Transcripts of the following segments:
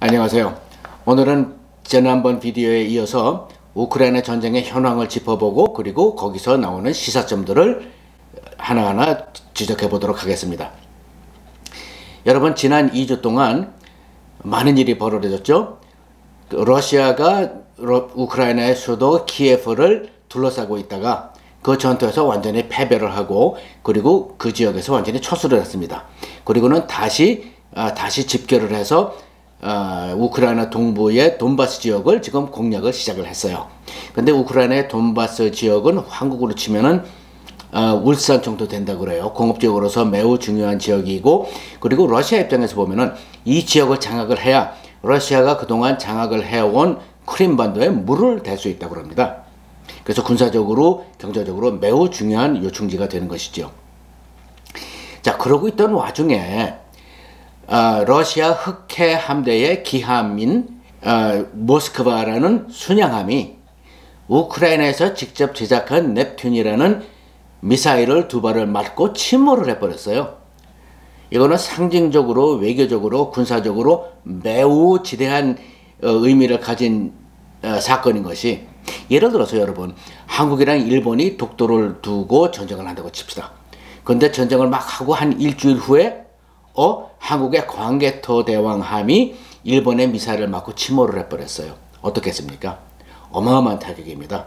안녕하세요. 오늘은 지난번 비디오에 이어서 우크라이나 전쟁의 현황을 짚어보고 그리고 거기서 나오는 시사점들을 하나하나 지적해 보도록 하겠습니다. 여러분, 지난 2주 동안 많은 일이 벌어졌죠. 러시아가 우크라이나의 수도 키예프를 둘러싸고 있다가 그 전투에서 완전히 패배를 하고 그리고 그 지역에서 완전히 철수를 했습니다. 그리고는 다시 집결을 해서 우크라이나 동부의 돈바스 지역을 지금 공략을 시작을 했어요. 근데 우크라이나의 돈바스 지역은 한국으로 치면은 울산 정도 된다 그래요. 공업적으로서 매우 중요한 지역이고, 그리고 러시아 입장에서 보면은 이 지역을 장악을 해야 러시아가 그동안 장악을 해온 크림반도에 물을 댈 수 있다고 합니다. 그래서 군사적으로 경제적으로 매우 중요한 요충지가 되는 것이죠. 자, 그러고 있던 와중에 러시아 흑해 함대의 기함인 모스크바라는 순양함이 우크라이나에서 직접 제작한 넵튠이라는 미사일을 2발을 맞고 침몰을 해버렸어요. 이거는 상징적으로, 외교적으로, 군사적으로 매우 지대한 의미를 가진 사건인 것이, 예를 들어서 여러분, 한국이랑 일본이 독도를 두고 전쟁을 한다고 칩시다. 그런데 전쟁을 막 하고 한 일주일 후에 한국의 광개토 대왕함이 일본의 미사일을 맞고 침몰을 해버렸어요. 어떻겠습니까? 어마어마한 타격입니다.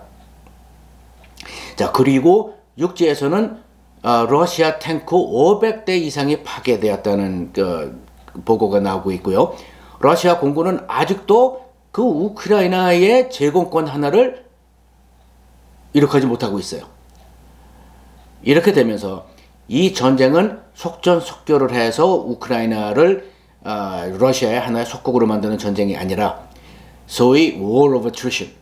자, 그리고 육지에서는 러시아 탱크 500대 이상이 파괴되었다는 보고가 나오고 있고요. 러시아 공군은 아직도 그 우크라이나의 제공권 하나를 이룩하지 못하고 있어요. 이렇게 되면서 이 전쟁은 속전속결을 해서 우크라이나를 러시아의 하나의 속국으로 만드는 전쟁이 아니라 소위 War of Attrition,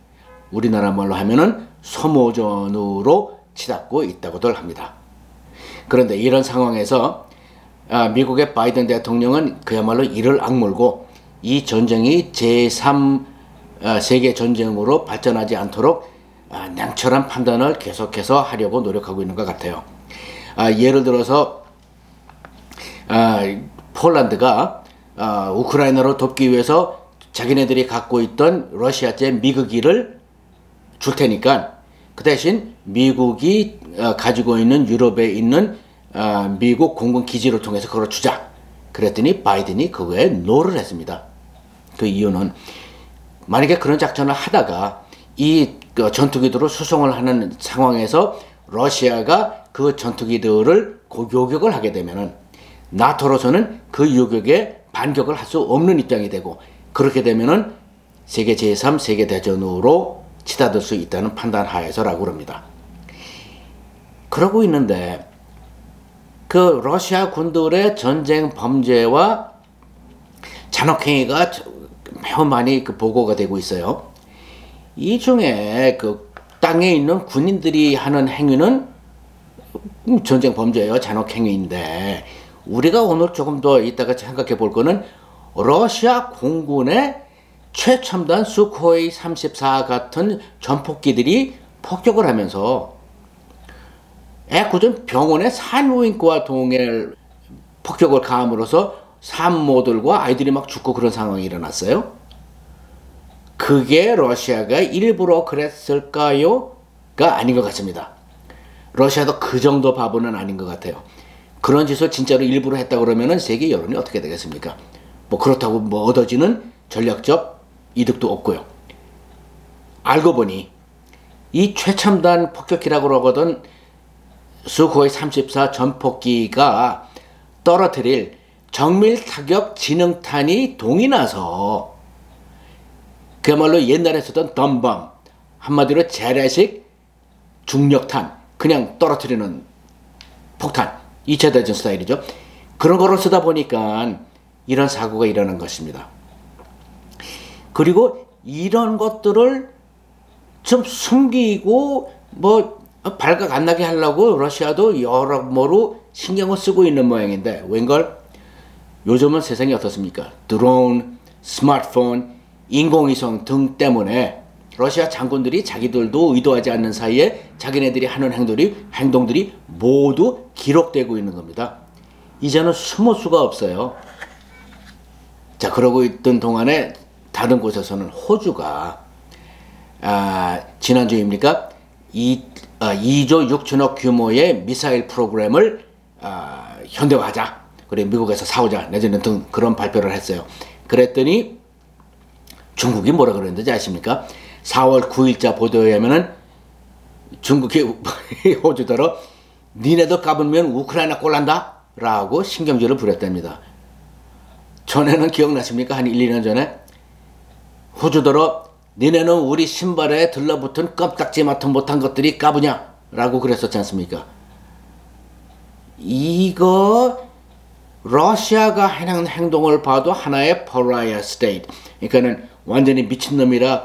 우리나라 말로 하면은 소모전으로 치닫고 있다고들 합니다. 그런데 이런 상황에서 미국의 바이든 대통령은 그야말로 이를 악물고 이 전쟁이 제3 세계 전쟁으로 발전하지 않도록 냉철한 판단을 계속해서 하려고 노력하고 있는 것 같아요. 예를 들어서 폴란드가 우크라이나로 돕기 위해서 자기네들이 갖고 있던 러시아제 미그기를 줄 테니까 그 대신 미국이 가지고 있는 유럽에 있는 미국 공군 기지를 통해서 그걸 주자. 그랬더니 바이든이 그거에 노를 했습니다. 그 이유는 만약에 그런 작전을 하다가 이 전투기들을 수송을 하는 상황에서 러시아가 그 전투기들을 요격을 하게 되면은 나토로서는 그 요격에 반격을 할 수 없는 입장이 되고, 그렇게 되면은 세계 제3 세계대전으로 치닫을 수 있다는 판단 하에서라고 합니다. 그러고 있는데 그 러시아 군들의 전쟁 범죄와 잔혹행위가 매우 많이 보고가 되고 있어요. 이 중에 그 땅에 있는 군인들이 하는 행위는 전쟁 범죄예요. 잔혹행위인데, 우리가 오늘 조금 더 이따가 생각해 볼 거는 러시아 공군의 최첨단 수코이 34 같은 전폭기들이 폭격을 하면서 애꿎은 병원의 산부인과 동행 폭격을 가함으로써 산모들과 아이들이 막 죽고 그런 상황이 일어났어요. 그게 러시아가 일부러 그랬을까요? 가 아닌 것 같습니다. 러시아도 그 정도 바보는 아닌 것 같아요. 그런 짓을 진짜로 일부러 했다 그러면은 세계 여론이 어떻게 되겠습니까? 뭐 그렇다고 뭐 얻어지는 전략적 이득도 없고요. 알고 보니 이 최첨단 폭격기라고 하거든 수코이 34 전폭기가 떨어뜨릴 정밀 타격 지능탄이 동이 나서 그야말로 옛날에 쓰던 덤밤, 한마디로 재래식 중력탄, 그냥 떨어뜨리는 폭탄, 2차 대전 스타일이죠. 그런 거를 쓰다 보니까 이런 사고가 일어난 것입니다. 그리고 이런 것들을 좀 숨기고 뭐 발각 안 나게 하려고 러시아도 여러모로 신경을 쓰고 있는 모양인데, 웬걸? 요즘은 세상이 어떻습니까? 드론, 스마트폰, 인공위성 등 때문에 러시아 장군들이 자기들도 의도하지 않는 사이에 자기네들이 하는 행동들이 모두 기록되고 있는 겁니다. 이제는 숨을 수가 없어요. 자, 그러고 있던 동안에 다른 곳에서는 호주가 지난주입니까? 2조 6천억 규모의 미사일 프로그램을 현대화하자. 그리고 미국에서 사오자. 내지는 등 그런 발표를 했어요. 그랬더니 중국이 뭐라 그랬는지 아십니까? 4월 9일자 보도에 하면은 중국이 호주더러 니네도 까불면 우크라이나 꼴난다? 라고 신경질을 부렸답니다. 전에는 기억나십니까? 한 1, 2년 전에 호주더러 니네는 우리 신발에 들러붙은 껌딱지만큼 못한 것들이 까부냐? 라고 그랬었지 않습니까? 이거 러시아가 하는 행동을 봐도 하나의 pariah state, 그러니까는 완전히 미친놈이라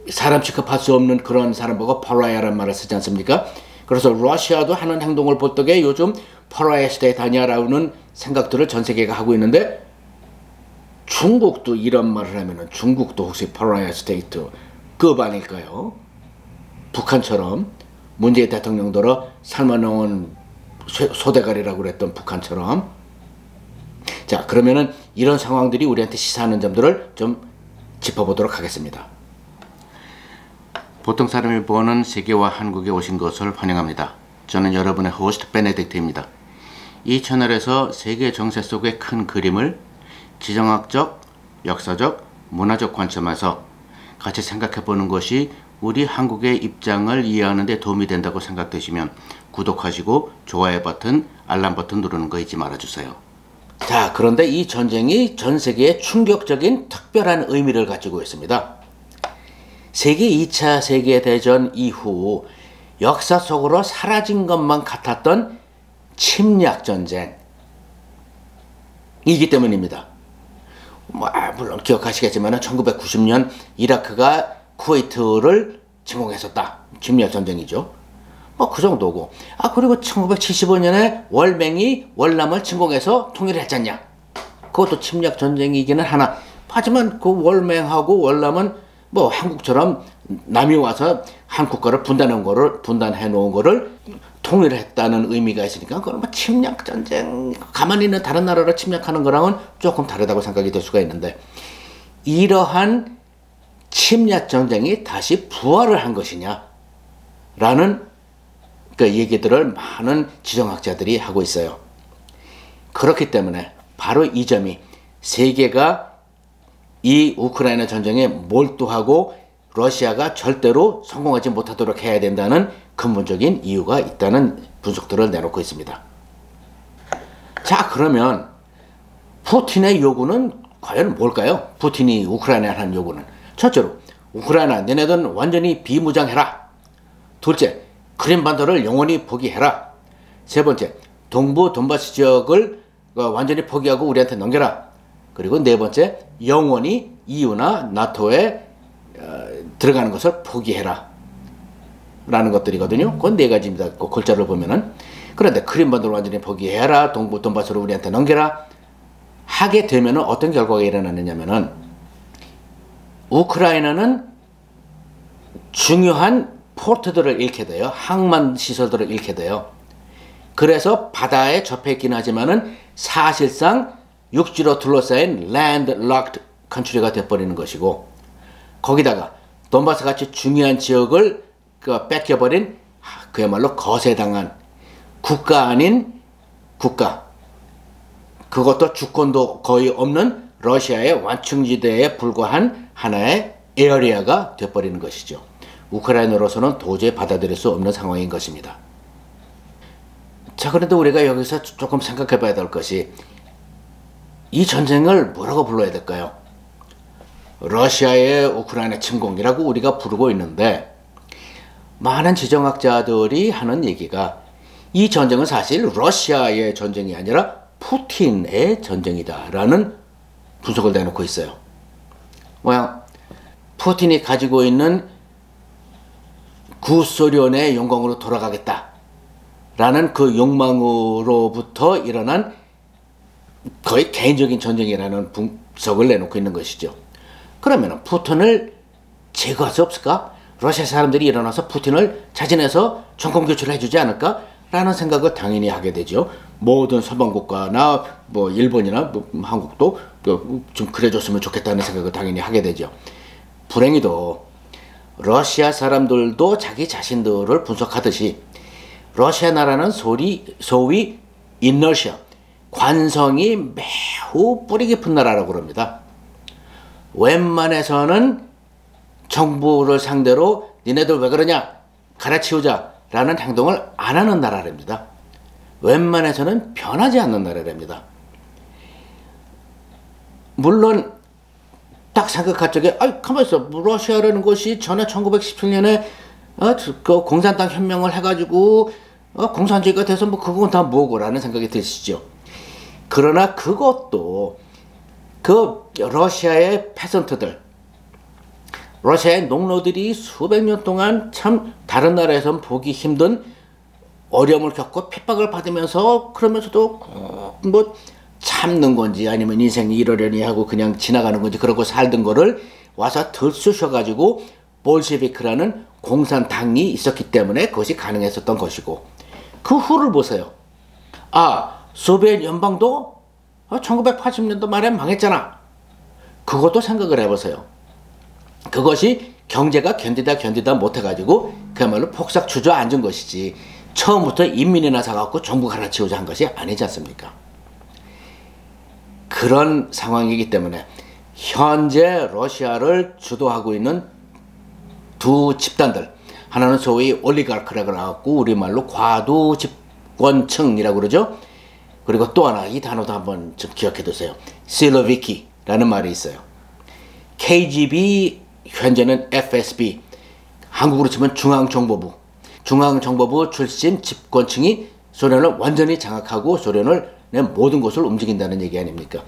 사람 취급할 수 없는 그런 사람 보고 pariah라는 말을 쓰지 않습니까? 그래서 러시아도 하는 행동을 볼 적에 요즘 pariah state 아니야라는 생각들을 전 세계가 하고 있는데, 중국도 이런 말을 하면은 중국도 혹시 pariah state 급 아닐까요? 북한처럼 문재인 대통령도로 삶아놓은 소대가리라고 그랬던 북한처럼. 자, 그러면은 이런 상황들이 우리한테 시사하는 점들을 좀 짚어보도록 하겠습니다. 보통 사람이 보는 세계와 한국에 오신 것을 환영합니다. 저는 여러분의 호스트 베네딕트입니다. 이 채널에서 세계 정세 속의 큰 그림을 지정학적, 역사적, 문화적 관점에서 같이 생각해보는 것이 우리 한국의 입장을 이해하는 데 도움이 된다고 생각되시면 구독하시고 좋아요 버튼, 알람 버튼 누르는 거 잊지 말아주세요. 자, 그런데 이 전쟁이 전 세계에 충격적인 특별한 의미를 가지고 있습니다. 세계 2차 세계대전 이후 역사 속으로 사라진 것만 같았던 침략전쟁이기 때문입니다. 물론 기억하시겠지만 1990년 이라크가 쿠웨이트를 침공했었다. 침략전쟁이죠. 그 정도고. 그리고 1975년에 월맹이 월남을 침공해서 통일을 했잖냐. 그것도 침략전쟁이기는 하나. 하지만 그 월맹하고 월남은 한국처럼 남이 와서 한 국가를 분단해 놓은 거를 통일을 했다는 의미가 있으니까 그건 침략전쟁, 가만히 있는 다른 나라를 침략하는 거랑은 조금 다르다고 생각이 될 수가 있는데, 이러한 침략전쟁이 다시 부활을 한 것이냐 라는 얘기들을 많은 지정학자들이 하고 있어요. 그렇기 때문에 바로 이 점이 세계가 이 우크라이나 전쟁에 몰두하고 러시아가 절대로 성공하지 못하도록 해야 된다는 근본적인 이유가 있다는 분석들을 내놓고 있습니다. 자, 그러면 푸틴의 요구는 과연 뭘까요? 푸틴이 우크라이나에 하는 요구는 첫째로 우크라이나 너네들은 완전히 비무장해라. 둘째, 크림반도를 영원히 포기해라. 세 번째, 동부 돈바스 지역을 완전히 포기하고 우리한테 넘겨라. 그리고 네 번째, 영원히 EU나 나토에 들어가는 것을 포기해라 라는 것들이거든요. 그건 네 가지입니다. 그 글자를 보면은. 그런데 크림반도를 완전히 포기해라, 동부 돈바스를 우리한테 넘겨라 하게 되면은 어떤 결과가 일어나느냐면은, 우크라이나는 중요한 포트들을 잃게 돼요. 항만 시설들을 잃게 돼요. 그래서 바다에 접해 있긴 하지만은 사실상 육지로 둘러싸인 landlocked country가 되어버리는 것이고, 거기다가 돈바스 같이 중요한 지역을 뺏겨버린 그야말로 거세당한 국가 아닌 국가, 그것도 주권도 거의 없는 러시아의 완충지대에 불과한 하나의 에어리아가 되어버리는 것이죠. 우크라이나로서는 도저히 받아들일 수 없는 상황인 것입니다. 자, 그런데 우리가 여기서 조금 생각해 봐야 될 것이, 이 전쟁을 뭐라고 불러야 될까요? 러시아의 우크라이나 침공이라고 우리가 부르고 있는데, 많은 지정학자들이 하는 얘기가 이 전쟁은 사실 러시아의 전쟁이 아니라 푸틴의 전쟁이다라는 분석을 내놓고 있어요. 푸틴이 가지고 있는 구소련의 영광으로 돌아가겠다라는 그 욕망으로부터 일어난 거의 개인적인 전쟁이라는 분석을 내놓고 있는 것이죠. 그러면 푸틴을 제거할 수 없을까? 러시아 사람들이 일어나서 푸틴을 자진해서 정권 교체를 해주지 않을까? 라는 생각을 당연히 하게 되죠. 모든 서방 국가나 뭐 일본이나 뭐 한국도 좀 그래줬으면 좋겠다는 생각을 당연히 하게 되죠. 불행히도 러시아 사람들도 자기 자신들을 분석하듯이 러시아 나라는 소위 이너시아, 관성이 매우 뿌리 깊은 나라라고 그럽니다. 웬만해서는 정부를 상대로 니네들 왜 그러냐 갈아치우자 라는 행동을 안 하는 나라랍니다. 웬만해서는 변하지 않는 나라랍니다. 물론 딱 생각할 적에 가만히 있어, 러시아라는 것이 전에 1917년에 그 공산당 혁명을 해가지고 공산주의가 돼서 뭐 그건 다 뭐고 라는 생각이 드시죠. 그러나 그것도 그 러시아의 페선트들, 러시아의 농노들이 수백 년 동안 참 다른 나라에선 보기 힘든 어려움을 겪고 핍박을 받으면서 그러면서도 뭐 참는 건지 아니면 인생이 이러려니 하고 그냥 지나가는 건지 그러고 살던 거를 와서 들쑤셔가지고 볼셰비크라는 공산당이 있었기 때문에 그것이 가능했었던 것이고, 그 후를 보세요. 소비에트 연방도 1980년도 말에 망했잖아. 그것도 생각을 해보세요. 그것이 경제가 견디다 못해가지고 그야말로 폭삭 주저앉은 것이지 처음부터 인민이나 사갖고 정부 갈아치우자 한 것이 아니지 않습니까? 그런 상황이기 때문에 현재 러시아를 주도하고 있는 두 집단들, 하나는 소위 올리가르크라고 하고 우리말로 과도 집권층이라고 그러죠. 그리고 또 하나, 이 단어도 한번 좀 기억해 두세요. 실로비키라는 말이 있어요. KGB, 현재는 FSB, 한국으로 치면 중앙정보부 출신 집권층이 소련을 완전히 장악하고 소련의 모든 것을 움직인다는 얘기 아닙니까?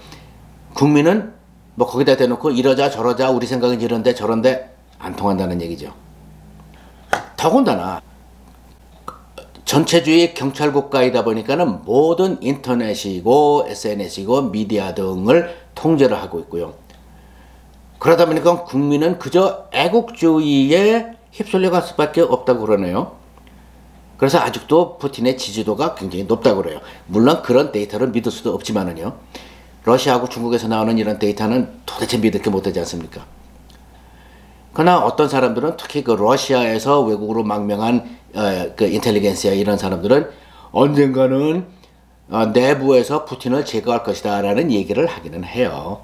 국민은 뭐 거기다 대놓고 이러자 저러자 우리 생각은 이런데 저런데 안 통한다는 얘기죠. 더군다나 전체주의 경찰 국가이다 보니까는 모든 인터넷이고 SNS이고 미디어 등을 통제를 하고 있고요. 그러다 보니까 국민은 그저 애국주의에 휩쓸려갈 수밖에 없다고 그러네요. 그래서 아직도 푸틴의 지지도가 굉장히 높다고 그래요. 물론 그런 데이터를 믿을 수도 없지만은요. 러시아하고 중국에서 나오는 이런 데이터는 도대체 믿을 게 못되지 않습니까? 그러나 어떤 사람들은 특히 그 러시아에서 외국으로 망명한 그 인텔리겐시아 이런 사람들은 언젠가는 내부에서 푸틴을 제거할 것이다 라는 얘기를 하기는 해요.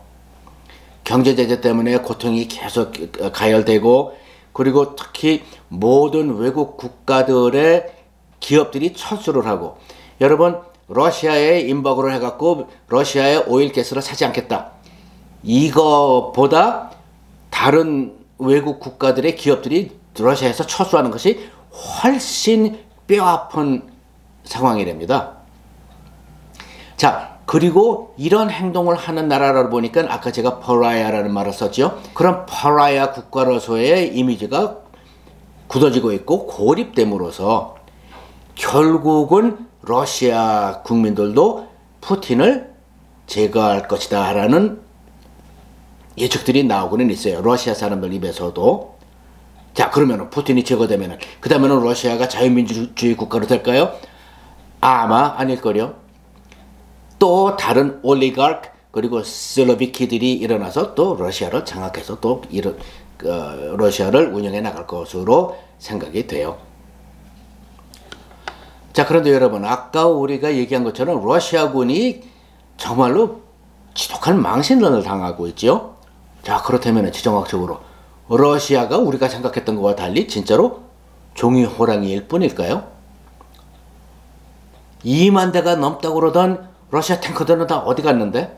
경제 제재 때문에 고통이 계속 가열되고, 그리고 특히 모든 외국 국가들의 기업들이 철수를 하고, 여러분 러시아에 임박을 해갖고 러시아의 오일 가스를 사지 않겠다, 이거보다 다른 외국 국가들의 기업들이 러시아에서 철수하는 것이 훨씬 뼈아픈 상황이랍니다. 자, 그리고 이런 행동을 하는 나라를 보니까 아까 제가 파라야라는 말을 썼죠. 그런 파라야 국가로서의 이미지가 굳어지고 있고 고립됨으로써 결국은 러시아 국민들도 푸틴을 제거할 것이다 라는 예측들이 나오고는 있어요. 러시아 사람들 입에서도. 자, 그러면 푸틴이 제거되면 그 다음에는 러시아가 자유민주주의 국가로 될까요? 아마 아닐걸요. 또 다른 올리가르크 그리고 슬로비키들이 일어나서 또 러시아를 장악해서 또 러시아를 운영해 나갈 것으로 생각이 돼요. 자, 그런데 여러분, 아까 우리가 얘기한 것처럼 러시아군이 정말로 지독한 망신을 당하고 있죠. 자, 그렇다면 지정학적으로 러시아가 우리가 생각했던 것과 달리 진짜로 종이 호랑이일 뿐일까요? 2만 대가 넘다고 그러던 러시아 탱커들은 다 어디 갔는데?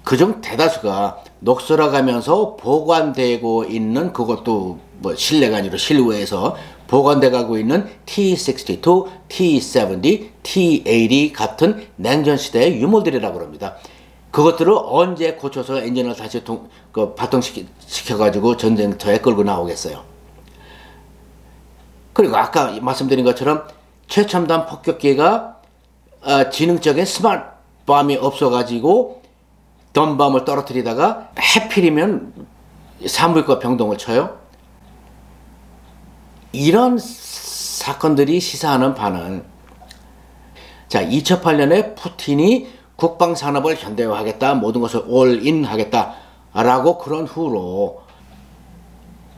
그중 대다수가 녹슬어가면서 보관되고 있는, 그것도 뭐 실내가 아니라 실외에서 보관돼 가고 있는 T-62, T-70, T-80 같은 냉전시대의 유물들이라고 합니다. 그것들을 언제 고쳐서 엔진을 다시 발동시켜가지고 전쟁터에 끌고 나오겠어요. 그리고 아까 말씀드린 것처럼 최첨단 폭격기가 지능적인 스마트밤이 없어가지고 덤밤을 떨어뜨리다가 해필이면 산부인과 병동을 쳐요. 이런 사건들이 시사하는 바는 자, 2008년에 푸틴이 국방 산업을 현대화하겠다, 모든 것을 올인 하겠다 라고 그런 후로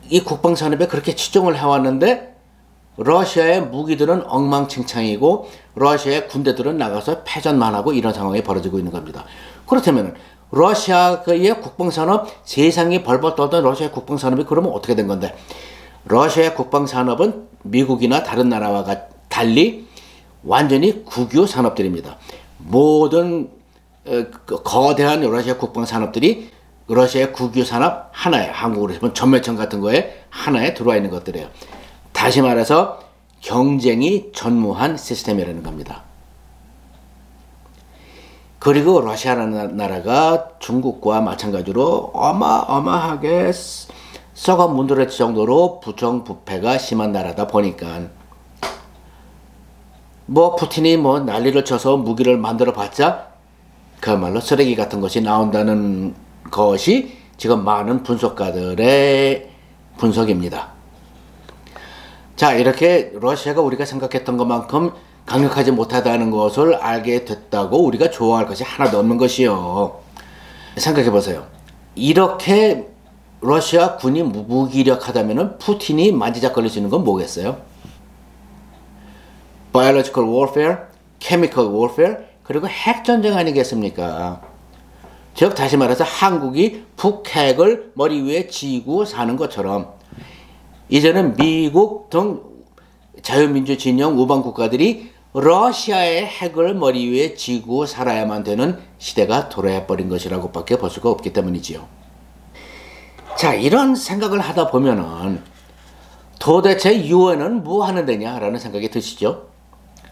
이 국방 산업에 그렇게 치중을 해왔는데 러시아의 무기들은 엉망진창이고 러시아의 군대들은 나가서 패전만 하고 이런 상황이 벌어지고 있는 겁니다. 그렇다면 러시아의 국방산업, 세상이 벌벌 떠던 러시아의 국방산업이 그러면 어떻게 된 건데, 러시아의 국방산업은 미국이나 다른 나라와 달리 완전히 국유 산업들입니다. 모든 거대한 러시아 국방산업들이 러시아의 국유 산업 하나에, 한국으로 치면 전매청 같은 거에 하나에 들어와 있는 것들이에요. 다시 말해서 경쟁이 전무한 시스템이라는 겁니다. 그리고 러시아라는 나라가 중국과 마찬가지로 어마어마하게 썩어 문드러질 정도로 부정부패가 심한 나라다 보니까 뭐 푸틴이 뭐 난리를 쳐서 무기를 만들어 봤자 그야말로 쓰레기 같은 것이 나온다는 것이 지금 많은 분석가들의 분석입니다. 자, 이렇게 러시아가 우리가 생각했던 것만큼 강력하지 못하다는 것을 알게 됐다고 우리가 좋아할 것이 하나도 없는 것이요. 생각해 보세요. 이렇게 러시아 군이 무기력하다면 푸틴이 만지작거릴 수 있는 건 뭐겠어요? Biological warfare, chemical warfare, 그리고 핵전쟁 아니겠습니까? 즉 다시 말해서 한국이 북핵을 머리 위에 쥐고 사는 것처럼 이제는 미국 등 자유민주 진영 우방 국가들이 러시아의 핵을 머리 위에 쥐고 살아야만 되는 시대가 돌아버린 것이라고 밖에 볼 수가 없기 때문이지요. 자, 이런 생각을 하다 보면은 도대체 유엔은 뭐 하는 데냐라는 생각이 드시죠?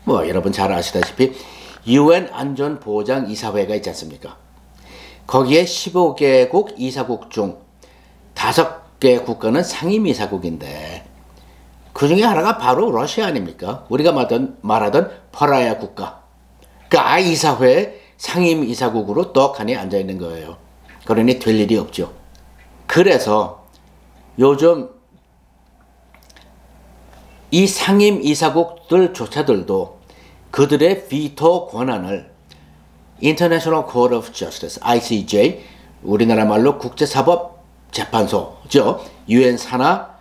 뭐 여러분 잘 아시다시피 유엔 안전보장이사회가 있지 않습니까? 거기에 15개국 이사국 중 5개 국가는 상임이사국인데 그 중에 하나가 바로 러시아 아닙니까? 우리가 말하던 퍼라야 국가. 그 이사회 상임이사국으로 떡하니 앉아있는 거예요. 그러니 될 일이 없죠. 그래서 요즘 이 상임이사국들조차들도 그들의 비토 권한을 International Court of Justice, ICJ, 우리나라 말로 국제사법재판소죠. 유엔 산하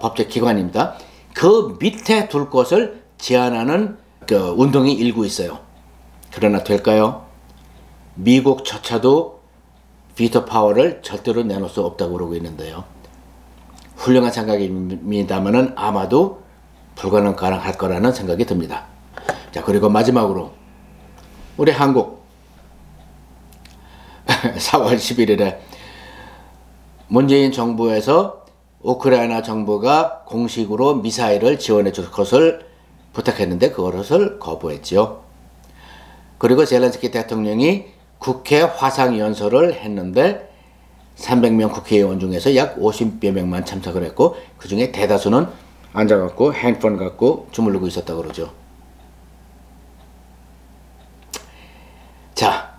법제기관입니다. 그 밑에 둘 것을 제안하는 그 운동이 일고 있어요. 그러나 될까요? 미국조차도 비토 파워를 절대로 내놓을 수 없다고 그러고 있는데요. 훌륭한 생각입니다만은 아마도 불가능할 거라는 생각이 듭니다. 자, 그리고 마지막으로 우리 한국 4월 11일에 문재인 정부에서 우크라이나 정부가 공식으로 미사일을 지원해 줄 것을 부탁했는데 그것을 거부했지요. 그리고 젤렌스키 대통령이 국회 화상연설을 했는데 300명 국회의원 중에서 약 50여 명만 참석을 했고 그 중에 대다수는 앉아갖고 핸드폰 갖고 주무르고 있었다고 그러죠. 자,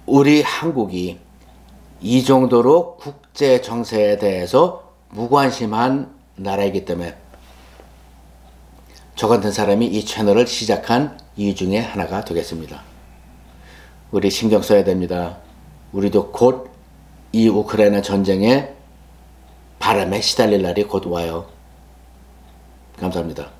우리 한국이 이 정도로 국제 정세에 대해서 무관심한 나라이기 때문에 저 같은 사람이 이 채널을 시작한 이유 중에 하나가 되겠습니다. 우리 신경 써야 됩니다. 우리도 곧 이 우크라이나 전쟁의 바람에 시달릴 날이 곧 와요. 감사합니다.